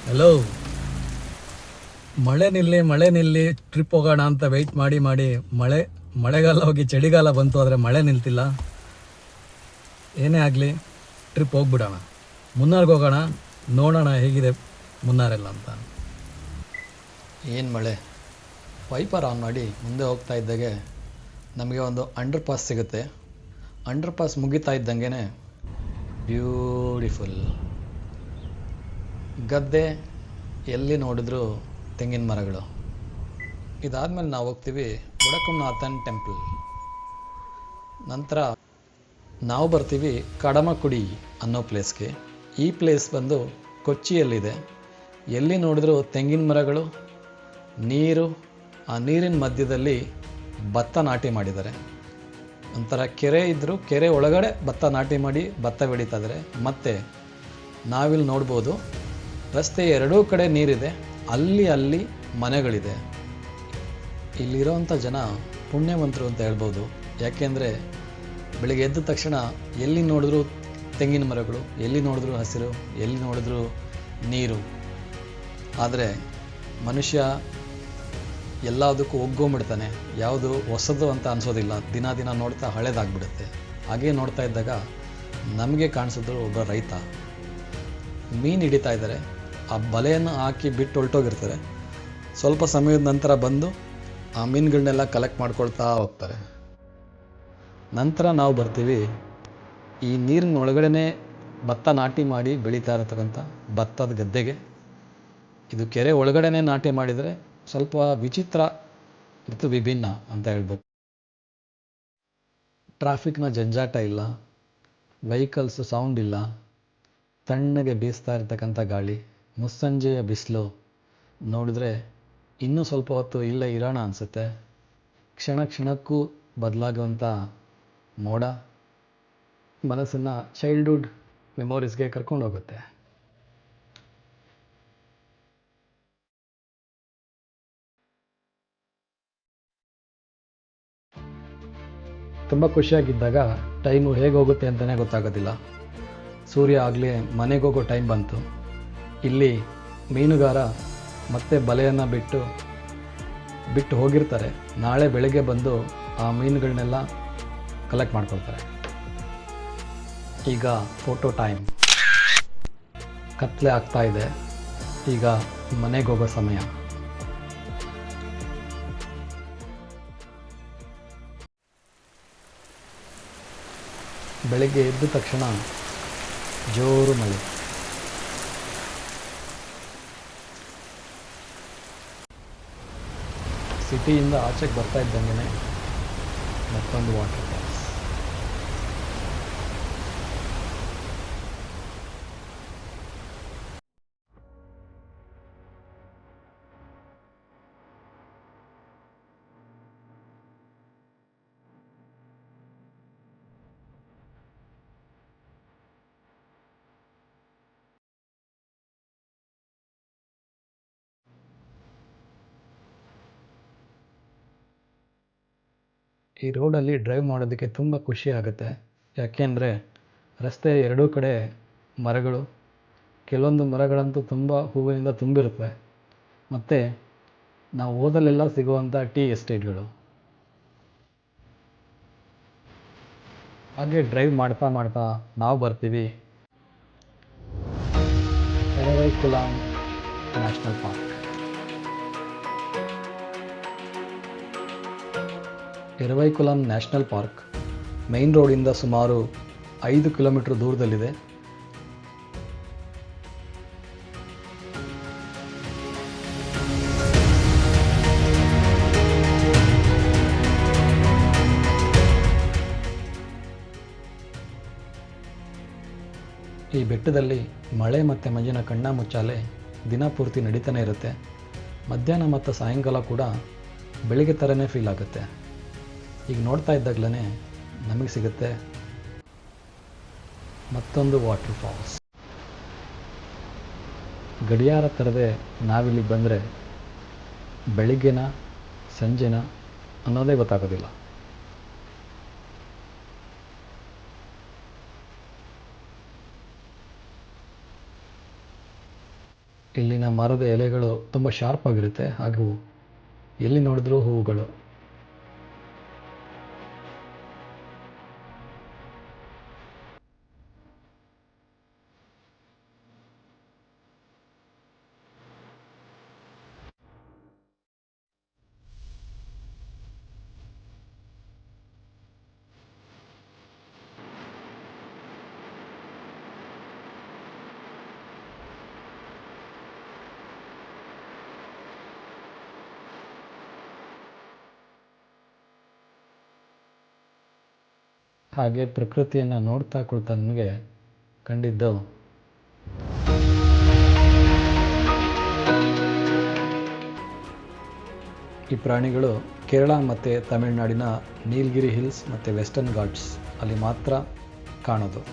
Hello. ಮಳೆ ನಿಲ್ಲಿ trip ಹೋಗೋಣ ಅಂತ ವೆಯ್ಟ್ ಮಾಡಿ ಮಾಡಿ ಮಳೆಗಾಲ ಹೋಗಿ ಚಳಿಗಾಲ ಬಂತು, ಆದರೆ ಮಳೆ ನಿಲ್ತಿಲ್ಲ. ಏನೇ ಆಗಲಿ ಟ್ರಿಪ್ ಹೋಗ್ಬಿಡೋಣ. ಮುನ್ನಾರ್ಗೆ ಹೋಗೋಣ, ನೋಡೋಣ ಹೇಗಿದೆ ಮುನ್ನಾರೆಲ್ಲ ಅಂತ. ಏನು ಮಳೆ. ವೈಪರ್ ಆನ್ ಮಾಡಿ ಮುಂದೆ ಹೋಗ್ತಾ ಇದ್ದಾಗೆ ನಮಗೆ ಒಂದು ಅಂಡರ್ ಪಾಸ್ ಸಿಗುತ್ತೆ. ಅಂಡರ್ ಪಾಸ್ ಮುಗಿತಾ ಇದ್ದಂಗೆ ಬ್ಯೂಟಿಫುಲ್ ಗದ್ದೆ, ಎಲ್ಲಿ ನೋಡಿದ್ರೂ ತೆಂಗಿನ ಮರಗಳು. ಇದಾದಮೇಲೆ ನಾವು ಹೋಗ್ತೀವಿ ಬುಡಕುಂನಾಥನ್ ಟೆಂಪಲ್. ನಂತರ ನಾವು ಬರ್ತೀವಿ ಕಡಮಕುಡಿ ಅನ್ನೋ ಪ್ಲೇಸ್ಗೆ. ಈ ಪ್ಲೇಸ್ ಬಂದು ಕೊಚ್ಚಿಯಲ್ಲಿದೆ. ಎಲ್ಲಿ ನೋಡಿದ್ರೂ ತೆಂಗಿನ ಮರಗಳು, ನೀರು, ಆ ನೀರಿನ ಮಧ್ಯದಲ್ಲಿ ಭತ್ತ ನಾಟಿ ಮಾಡಿದ್ದಾರೆ. ಒಂಥರ ಕೆರೆ ಇದ್ದರೂ ಕೆರೆ ಒಳಗಡೆ ಭತ್ತ ನಾಟಿ ಮಾಡಿ ಭತ್ತ ಬೆಳೀತಾ ಇದ್ದಾರೆ. ಮತ್ತು ನಾವಿಲ್ಲಿ ನೋಡ್ಬೋದು, ರಸ್ತೆ ಎರಡೂ ಕಡೆ ನೀರಿದೆ, ಅಲ್ಲಿ ಮನೆಗಳಿದೆ. ಇಲ್ಲಿರೋವಂಥ ಜನ ಪುಣ್ಯವಂತರು ಅಂತ ಹೇಳ್ಬೋದು. ಯಾಕೆಂದರೆ ಬೆಳಿಗ್ಗೆ ಎದ್ದ ತಕ್ಷಣ ಎಲ್ಲಿ ನೋಡಿದ್ರೂ ತೆಂಗಿನ ಮರಗಳು, ಎಲ್ಲಿ ನೋಡಿದ್ರೂ ಹಸಿರು, ಎಲ್ಲಿ ನೋಡಿದ್ರೂ ನೀರು. ಆದರೆ ಮನುಷ್ಯ ಎಲ್ಲದಕ್ಕೂ ಒಗ್ಗೊಂಬಿಡ್ತಾನೆ, ಯಾವುದು ಹೊಸದು ಅಂತ ಅನಿಸೋದಿಲ್ಲ. ದಿನ ನೋಡ್ತಾ ಹಳೇದಾಗ್ಬಿಡುತ್ತೆ. ಹಾಗೇ ನೋಡ್ತಾ ಇದ್ದಾಗ ನಮಗೆ ಕಾಣಿಸಿದ್ರು ಒಬ್ಬ ರೈತ ಮೀನು ಹಿಡಿತಾ ಇದ್ದಾರೆ. ಆ ಬಲೆಯನ್ನು ಹಾಕಿ ಬಿಟ್ಟು ಹೊರಟೋಗಿರ್ತಾರೆ. ಸ್ವಲ್ಪ ಸಮಯದ ನಂತರ ಬಂದು ಆ ಮೀನುಗಳನ್ನೆಲ್ಲ ಕಲೆಕ್ಟ್ ಮಾಡ್ಕೊಳ್ತಾ ಹೋಗ್ತಾರೆ. ನಂತರ ನಾವು ಬರ್ತೀವಿ ಈ ನೀರಿನ ಒಳಗಡೆ ಭತ್ತ ನಾಟಿ ಮಾಡಿ ಬೆಳೀತಾ ಇರತಕ್ಕಂಥ ಭತ್ತದ ಗದ್ದೆಗೆ. ಇದು ಕೆರೆ ಒಳಗಡೆ ನಾಟಿ ಮಾಡಿದರೆ ಸ್ವಲ್ಪ ವಿಚಿತ್ರ ಮತ್ತು ವಿಭಿನ್ನ ಅಂತ ಹೇಳ್ಬೋದು. ಟ್ರಾಫಿಕ್ನ ಜಂಜಾಟ ಇಲ್ಲ, ವೆಹಿಕಲ್ಸ್ ಸೌಂಡ್ ಇಲ್ಲ, ತಣ್ಣಗೆ ಬೀಸ್ತಾ ಇರ್ತಕ್ಕಂಥ ಗಾಳಿ, ಮುಸ್ಸಂಜೆಯ ಬಿಸಿಲು ನೋಡಿದ್ರೆ ಇನ್ನೂ ಸ್ವಲ್ಪ ಹೊತ್ತು ಇಲ್ಲೇ ಇರೋಣ ಅನಿಸುತ್ತೆ. ಕ್ಷಣಕ್ಕೂ ಬದಲಾಗುವಂಥ ಮೋಡ ಮನಸ್ಸನ್ನು ಚೈಲ್ಡ್ಹುಡ್ ಮೆಮೊರೀಸ್ಗೆ ಕರ್ಕೊಂಡು ಹೋಗುತ್ತೆ. ತುಂಬ ಖುಷಿಯಾಗಿದ್ದಾಗ ಟೈಮು ಹೇಗೆ ಹೋಗುತ್ತೆ ಅಂತಲೇ ಗೊತ್ತಾಗೋದಿಲ್ಲ. ಸೂರ್ಯ ಆಗಲೇ ಮನೆಗೆ ಹೋಗೋ ಟೈಮ್ ಬಂತು. ಇಲ್ಲಿ ಮೀನುಗಾರ ಮತ್ತೆ ಬಲೆಯನ್ನು ಬಿಟ್ಟು ಹೋಗಿರ್ತಾರೆ. ನಾಳೆ ಬೆಳಗ್ಗೆ ಬಂದು ಆ ಮೀನುಗಳನ್ನೆಲ್ಲ ಕಲೆಕ್ಟ್ ಮಾಡ್ಕೊಳ್ತಾರೆ. ಈಗ ಫೋಟೋ ಟೈಮ್. ಕತ್ಲೆ ಆಗ್ತಾ ಇದೆ. ಈಗ ಮನೆಗೆ ಹೋಗೋ ಸಮಯ. ಬೆಳಗ್ಗೆ ಎದ್ದ ತಕ್ಷಣ ಜೋರು ಮಳೆ. ಸಿಟಿಯಿಂದ ಆಚೆಗೆ ಬರ್ತಾ ಇದ್ದಂಗೆ ಮತ್ತೊಂದು ವಾಟರ್ ಫಾಲ್ಸ್. ಈ ರೋಡಲ್ಲಿ ಡ್ರೈವ್ ಮಾಡೋದಕ್ಕೆ ತುಂಬ ಖುಷಿ ಆಗುತ್ತೆ. ಯಾಕೆಂದರೆ ರಸ್ತೆ ಎರಡೂ ಕಡೆ ಮರಗಳು, ಕೆಲವೊಂದು ಮರಗಳಂತೂ ತುಂಬ ಹೂವಿನಿಂದ ತುಂಬಿರುತ್ತವೆ. ಮತ್ತು ನಾವು ಹೋದಲ್ಲೆಲ್ಲ ಸಿಗುವಂಥ ಟೀ ಎಸ್ಟೇಟ್ಗಳು. ಹಾಗೆ ಡ್ರೈವ್ ಮಾಡ್ತಾ ನಾವು ಬರ್ತೀವಿ Eravikulam national park. Eravikulam national park main ರೋಡಿಂದ ಸುಮಾರು 5 ಕಿಲೋಮೀಟರ್ ದೂರದಲ್ಲಿದೆ. ಈ ಬೆಟ್ಟದಲ್ಲಿ ಮಳೆ ಮತ್ತು ಮಂಜಿನ ಕಣ್ಣ ಮುಚ್ಚಾಲೆ ದಿನಪೂರ್ತಿ ನಡೀತಾನೆ ಇರುತ್ತೆ. ಮಧ್ಯಾಹ್ನ ಮತ್ತು ಸಾಯಂಕಾಲ ಕೂಡ ಬೆಳಿಗ್ಗೆ ಥರನೇ ಫೀಲ್ ಆಗುತ್ತೆ. ಈಗ ನೋಡ್ತಾ ಇದ್ದಾಗಲೇ ನಮಗೆ ಸಿಗುತ್ತೆ ಮತ್ತೊಂದು ವಾಟರ್ ಫಾಲ್ಸ್. ಗಡಿಯಾರ ಥರದೇ ನಾವಿಲ್ಲಿ ಬಂದರೆ ಬೆಳಿಗ್ಗೆನ ಸಂಜೆನ ಅನ್ನೋದೇ ಗೊತ್ತಾಗೋದಿಲ್ಲ. ಇಲ್ಲಿನ ಮರದ ಎಲೆಗಳು ತುಂಬ ಶಾರ್ಪ್ ಆಗಿರುತ್ತೆ ಹಾಗೂ ಎಲ್ಲಿ ನೋಡಿದ್ರೂ ಹೂವುಗಳು. ಹಾಗೆ ಪ್ರಕೃತಿಯನ್ನು ನೋಡ್ತಾ ಕುಳಿತ ನನಗೆ ಕಂಡಿದ್ದು ಈ ಪ್ರಾಣಿಗಳು ಕೇರಳ ಮತ್ತು ತಮಿಳುನಾಡಿನ ನೀಲಗಿರಿ ಹಿಲ್ಸ್ ಮತ್ತು ವೆಸ್ಟರ್ನ್ ಘಾಟ್ಸ್ ಅಲ್ಲಿ ಮಾತ್ರ ಕಾಣೋದು.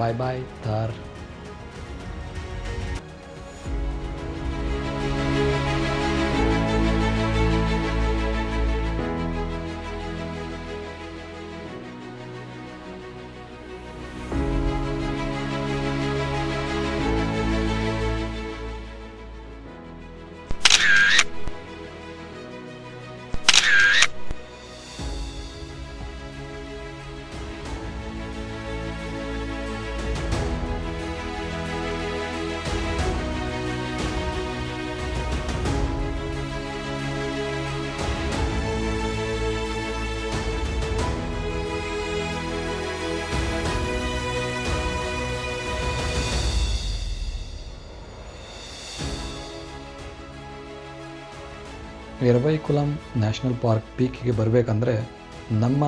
ಬಾಯ್ ಬಾಯ್ ಥಾರ್. ಎರವೈಕುಲಂ ನ್ಯಾಷನಲ್ ಪಾರ್ಕ್ ಪೀಕಿಗೆ ಬರಬೇಕಂದ್ರೆ ನಮ್ಮ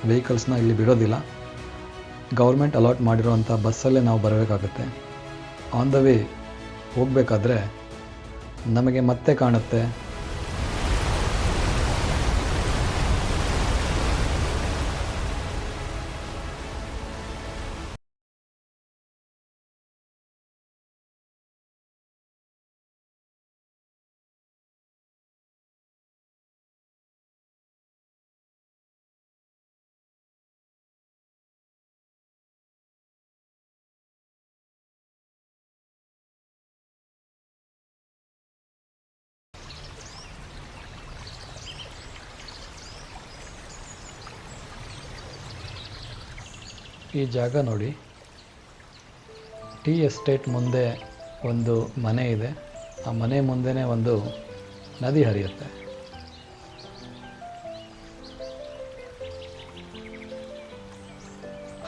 ವೆಹಿಕಲ್ಸ್ನ ಇಲ್ಲಿ ಬಿಡೋದಿಲ್ಲ. ಗೌರ್ಮೆಂಟ್ ಅಲಾಟ್ ಮಾಡಿರೋವಂಥ ಬಸ್ಸಲ್ಲೇ ನಾವು ಬರಬೇಕಾಗುತ್ತೆ. ಆನ್ ದ ವೇ ಹೋಗಬೇಕಾದ್ರೆ ನಮಗೆ ಮತ್ತೆ ಕಾಣುತ್ತೆ ಈ ಜಾಗ ನೋಡಿ. ಟೀ ಎಸ್ಟೇಟ್ ಮುಂದೆ ಒಂದು ಮನೆ ಇದೆ. ಆ ಮನೆ ಮುಂದೆನೇ ಒಂದು ನದಿ ಹರಿಯುತ್ತೆ.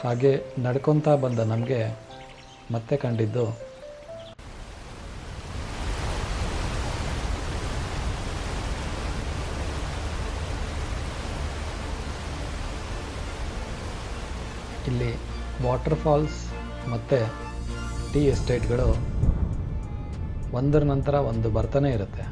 ಹಾಗೆ ನಡ್ಕೊತಾ ಬಂದ ನಮಗೆ ಮತ್ತೆ ಕಂಡಿದ್ದು ಇಲ್ಲಿ ವಾಟರ್ ಫಾಲ್ಸ್ ಮತ್ತು ಟೀ ಎಸ್ಟೇಟ್ಗಳು ಒಂದರ ನಂತರ ಒಂದು ಬರ್ತಾನೆ ಇರುತ್ತೆ.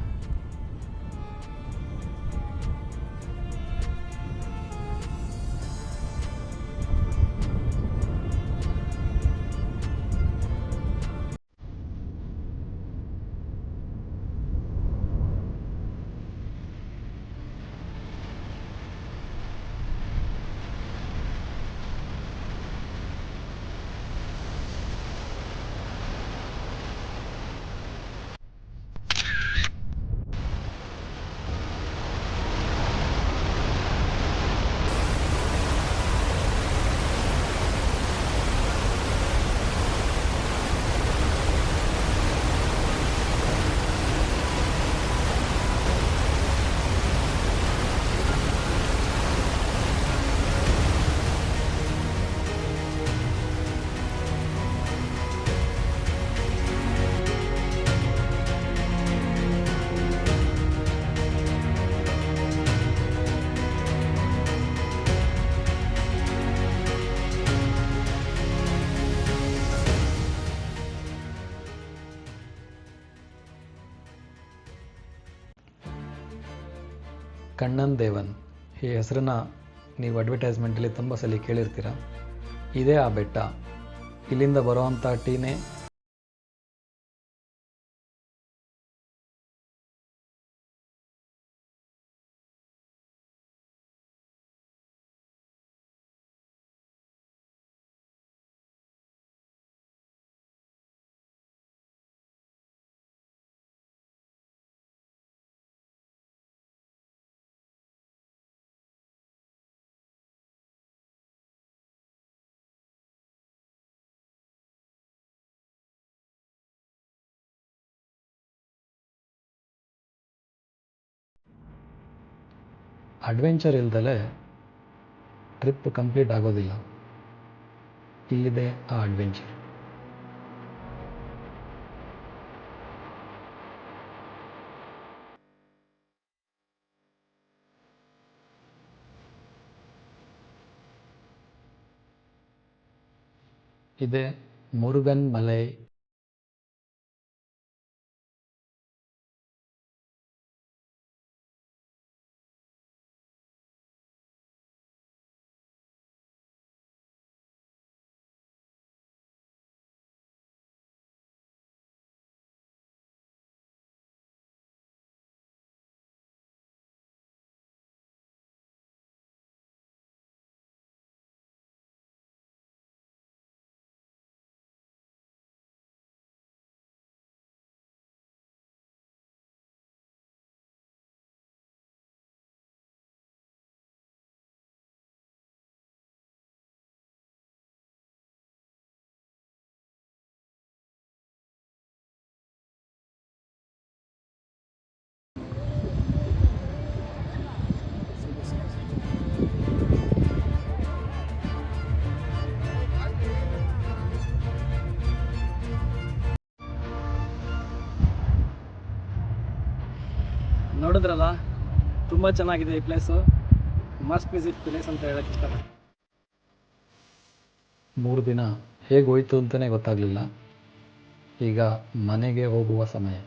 ಕಣ್ಣನ್ ದೇವನ್ ಈ ಹೆಸರನ್ನ ನೀವು ಅಡ್ವರ್ಟೈಸ್ಮೆಂಟಲ್ಲಿ ತುಂಬ ಸಲ ಕೇಳಿರ್ತೀರ. ಇದೇ ಆ ಬೆಟ್ಟ. ಇಲ್ಲಿಂದ ಬರುವಂಥ ಟೀನೇ ಅಡ್ವೆಂಚರ್ ಇಲ್ದಲೆ ಟ್ರಿಪ್ ಕಂಪ್ಲೀಟ್ ಆಗೋದಿಲ್ಲ. ಇಲ್ಲಿದೆ ಆ ಅಡ್ವೆಂಚರ್. ಇದೆ ಮುರುಗನ್ ಮಲೈ. ನೋಡಿದ್ರಲ್ಲ, ತುಂಬ ಚೆನ್ನಾಗಿದೆ ಈ ಪ್ಲೇಸು. ಮಸ್ಟ್ ವಿಸಿಟ್ ಪ್ಲೇಸ್ ಅಂತ ಹೇಳಕ್ಕೆ ಇಷ್ಟಪಡ್ತೀನಿ. 3 ದಿನ ಹೇಗೆ ಹೋಯ್ತು ಅಂತಲೇ ಗೊತ್ತಾಗಲಿಲ್ಲ. ಈಗ ಮನೆಗೆ ಹೋಗುವ ಸಮಯ.